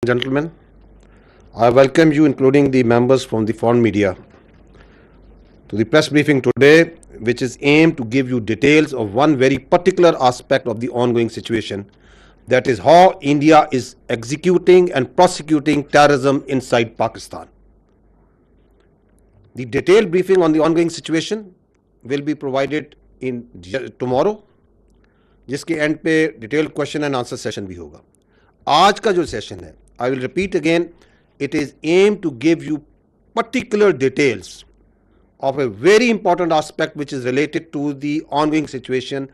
Gentlemen, I welcome you, including the members from the foreign media, to the press briefing today, which is aimed to give you details of one very particular aspect of the ongoing situation, that is how India is executing and prosecuting terrorism inside Pakistan. The detailed briefing on the ongoing situation will be provided in tomorrow, जिसके and पे detailed question and answer session भी होगा. आज का जो session है, I will repeat again, it is aimed to give you particular details of a very important aspect which is related to the ongoing situation,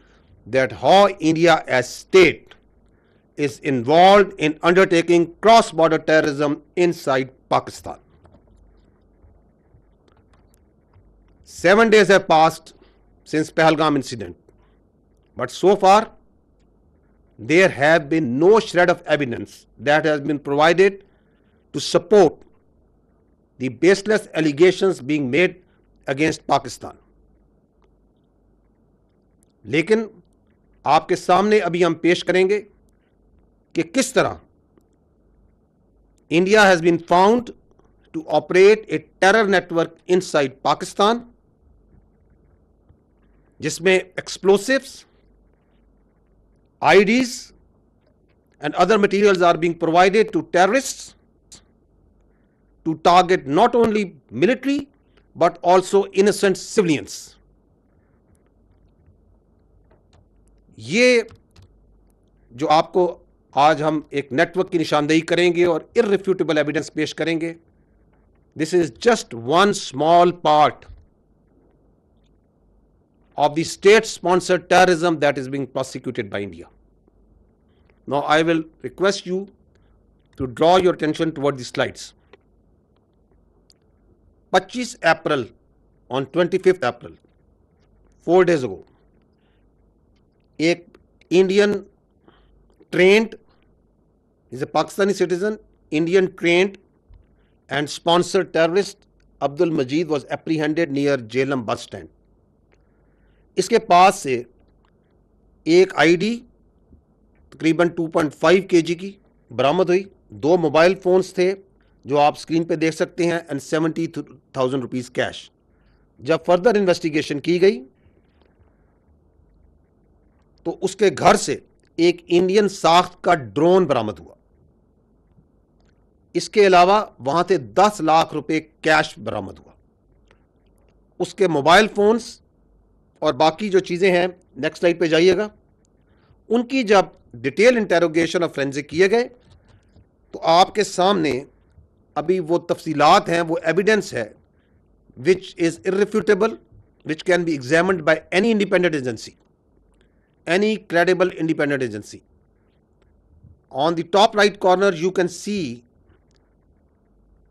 that how India as state is involved in undertaking cross-border terrorism inside Pakistan. 7 days have passed since Pahalgam incident, but so far there have been no shred of evidence that has been provided to support the baseless allegations being made against Pakistan. लेकिन आपके सामने अभी हम पेश करेंगे कि किस तरह India has been found to operate a terror network inside Pakistan, जिसमें explosives, IDs and other materials are being provided to terrorists to target not only military but also innocent civilians. ये जो आपको आज हम एक नेटवर्क की निशानदेही करेंगे और irrefutable एविडेंस पेश करेंगे, this is just one small part of the state-sponsored terrorism that is being prosecuted by India. Now I will request you to draw your attention toward the slides. 25 April, on 25th April, 4 days ago, एक Indian trained, is a Pakistani citizen, Indian trained and sponsored terrorist Abdul Majid was apprehended near Jhelum bus stand. इसके पास से एक ID तकरीबन 2.5 kg की बरामद हुई, 2 mobile phones थे जो आप स्क्रीन पे देख सकते हैं, एंड 70,000 रुपीज़ कैश. जब फर्दर इन्वेस्टिगेशन की गई तो उसके घर से एक इंडियन साख्त का ड्रोन बरामद हुआ. इसके अलावा वहां से 10 लाख रुपए कैश बरामद हुआ. उसके मोबाइल फ़ोन्स और बाकी जो चीज़ें हैं, नेक्स्ट स्लाइड पे जाइएगा, उनकी जब डिटेल इंटेरोगेशन और फोरेंसिक किए गए तो आपके सामने अभी वो तफसीलात हैं, वो एविडेंस है which is irrefutable, which can be examined by any independent agency, any credible independent agency. On the top right corner you can see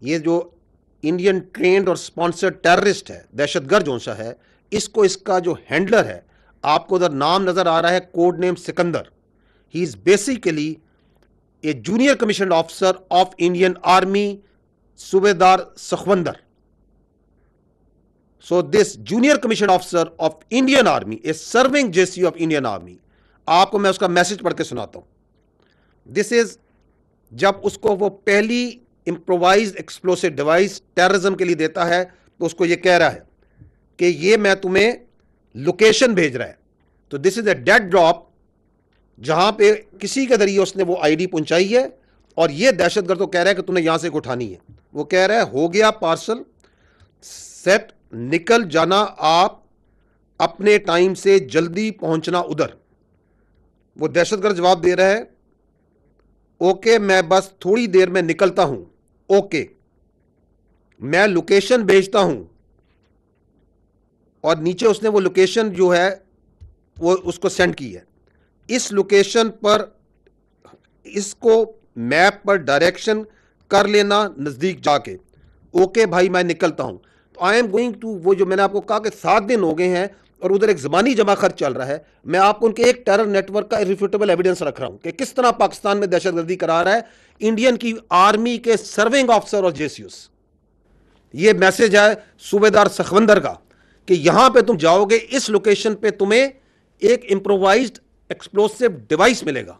ये जो इंडियन ट्रेंड और स्पॉन्सर्ड टेररिस्ट है, दहशतगर्द जो सा है, इसको इसका जो हैंडलर है, आपको उधर नाम नजर आ रहा है, code name Sikandar. He is basically a junior commission officer of Indian army, Subedar Sakhwinder. So this junior commission officer of Indian army is serving JC of Indian army. आपको मैं उसका मैसेज पढ़ के सुनाता हूं. दिस इज जब उसको वो पहली इंप्रोवाइज्ड एक्सप्लोसिव डिवाइस टेररिज्म के लिए देता है तो उसको ये कह रहा है कि ये मैं तुम्हें लोकेशन भेज रहा है. तो this is a dead drop, जहां पे किसी के जरिए उसने वो आईडी पहुंचाई है और ये दहशतगर्द को कह रहा है कि तुम्हें यहां से उठानी है. वो कह रहा है हो गया पार्सल सेट, निकल जाना आप अपने टाइम से, जल्दी पहुंचना उधर. वो दहशतगर्द जवाब दे रहा है ओके मैं बस थोड़ी देर में निकलता हूं, ओके मैं लोकेशन भेजता हूं. और नीचे उसने वो लोकेशन जो है वो उसको सेंड की है. इस लोकेशन पर इसको मैप पर डायरेक्शन कर लेना नज़दीक जाके, ओके भाई मैं निकलता हूं. तो आई एम गोइंग टू, वो जो मैंने आपको कहा कि 7 दिन हो गए हैं और उधर एक ज़बानी जमा खर्च चल रहा है, मैं आपको उनके एक टेरर नेटवर्क का इर्रिफ्यूटेबल एविडेंस रख रहा हूं कि किस तरह पाकिस्तान में दहशतगर्दी करा रहा है इंडियन की आर्मी के सर्विंग ऑफिसर और जेसीयूस. ये मैसेज है सूबेदार सखवंदर का कि यहां पे तुम जाओगे, इस लोकेशन पे तुम्हें एक इंप्रोवाइज्ड एक्सप्लोसिव डिवाइस मिलेगा.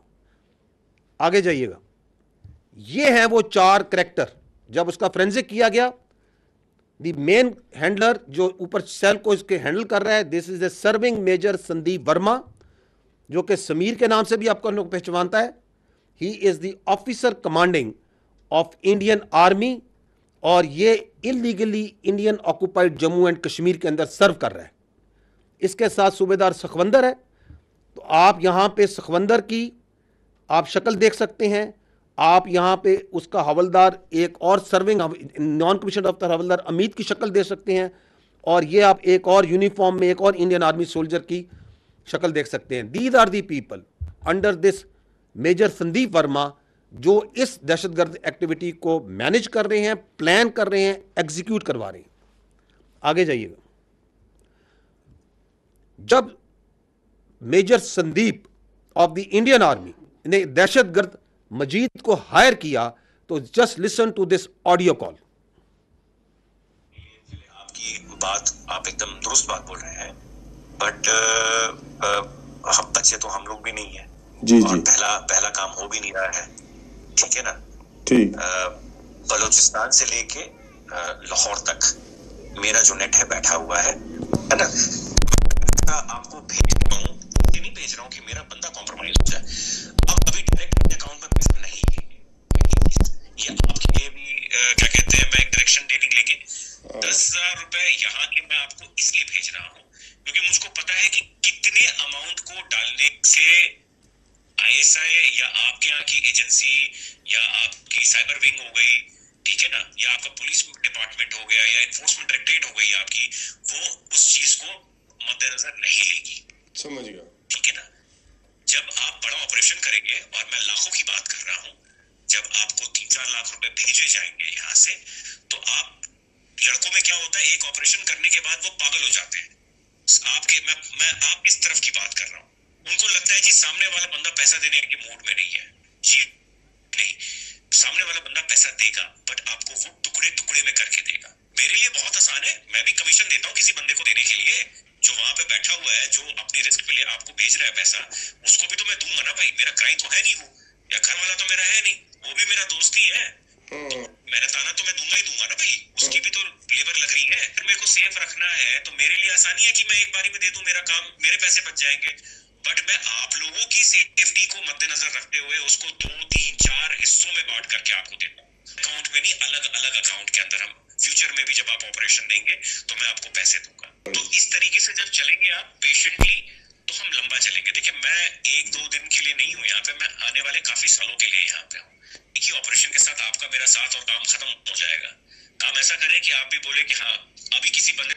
आगे जाइएगा. ये हैं वो 4 करेक्टर। जब उसका फोरेंसिक किया गया, द मेन हैंडलर जो ऊपर सेल को इसके हैंडल कर रहा है, this is a serving major Sandeep Verma, जो कि समीर के नाम से भी आपको लोग पहचानता है। He is the officer commanding of Indian army, और ये illegally Indian occupied Jammu and Kashmir के अंदर सर्व कर रहा है। इसके साथ सूबेदार सखवंदर है। तो आप यहां पे सखवंदर की आप शक्ल देख सकते हैं। आप यहां पे उसका हवलदार, एक और सर्विंग नॉन कमीशन ऑफिसर हवलदार अमित की शक्ल देख सकते हैं। और ये आप एक और यूनिफॉर्म में एक और इंडियन आर्मी सोल्जर की शक्ल देख सकते हैं। These are the people under this major Sandeep Verma, जो इस दहशतगर्द एक्टिविटी को मैनेज कर रहे हैं, प्लान कर रहे हैं, एग्जीक्यूट करवा रहे हैं। आगे जाइएगा। जब major Sandeep of the Indian army ने दहशतगर्द मजीद को हायर किया, तो just listen to this audio call. आपकी बात, आप एकदम दुरुस्त बात बोल रहे हैं, बट हम बच्चे तो हम लोग भी नहीं है जी और जी पहला काम हो भी नहीं रहा है, ठीक है ना। ठीक बलूचिस्तान से लेके लाहौर तक मेरा जो नेट है बैठा हुआ है ना। आपको भेज रहा हूँ, ये नहीं भेज रहा हूँ कि मेरा बंदा कॉम्प्रोमाइज हो जाए। अब अभी डायरेक्ट अपने अकाउंट में पैसा नहीं है, ये आपके लिए भी क्या कहते हैं, मैं एक डायरेक्शन डेटिंग लेके 10,000 रुपए यहाँ के मैं आपको इसलिए भेज रहा हूँ क्योंकि मुझको पता है कि कितने अमाउंट को डालने से आईएसआई या आपके यहाँ की एजेंसी या आपकी साइबर विंग हो गई, ठीक है ना, या आपका पुलिस डिपार्टमेंट हो गया या एनफोर्समेंट डायरेक्टरेट हो गई आपकी, वो उस चीज को मद्देनजर नहीं लेगी। समझ गया। ठीक है ना। जब आप बड़ा ऑपरेशन करेंगे, और मैं लाखों की बात कर रहा हूँ, जब आपको 3-4 लाख रुपए भेजे जाएंगे यहाँ से, तो आप लड़कों में क्या होता है, एक ऑपरेशन करने के बाद वो पागल हो जाते हैं। मैं आप इस तरफ की बात कर रहा हूँ। उनको लगता है जी सामने वाला बंदा पैसा देने के मूड में नहीं है। जी नहीं, सामने वाला बंदा पैसा देगा, बट आपको वो टुकड़े टुकड़े में करके देगा। मेरे लिए बहुत आसान है, मैं भी कमीशन देता हूँ किसी बंदे को देने के लिए, जो वहां पे बैठा हुआ है, जो अपनी रिस्क पे आपको भेज रहा है पैसा, उसको भी तो मैं दूंगा ना भाई। मेरा क्राइम तो है नहीं वो, या घर वाला तो मेरा है नहीं, वो भी मेरा दोस्त ही है, तो मेरा ताना तो मैं दूंगा ही दूंगा ना भाई। उसकी भी तो लेबर लग रही है। फिर मेरे को सेफ रखना है तो मेरे लिए आसानी है कि मैं एक बारी में दे दूं, मेरा काम, मेरे पैसे बच जाएंगे। बट मैं आप लोगों की सेफ्टी को मद्देनजर रखते हुए उसको 2-3-4 हिस्सों में बांट करके आपको देता हूँ, अकाउंट में नहीं, अलग अलग अकाउंट के अंदर। हम फ्यूचर में भी जब आप ऑपरेशन देंगे तो मैं आपको पैसे दूंगा। तो इस तरीके से जब चलेंगे आप पेशेंटली, तो हम लंबा चलेंगे। देखिए, मैं 1-2 दिन के लिए नहीं हूँ यहाँ पे, मैं आने वाले काफी सालों के लिए यहाँ पे हूँ। एक ही ऑपरेशन के साथ आपका मेरा साथ और काम खत्म हो जाएगा। काम ऐसा करें कि आप भी बोले कि हाँ, अभी किसी बंदे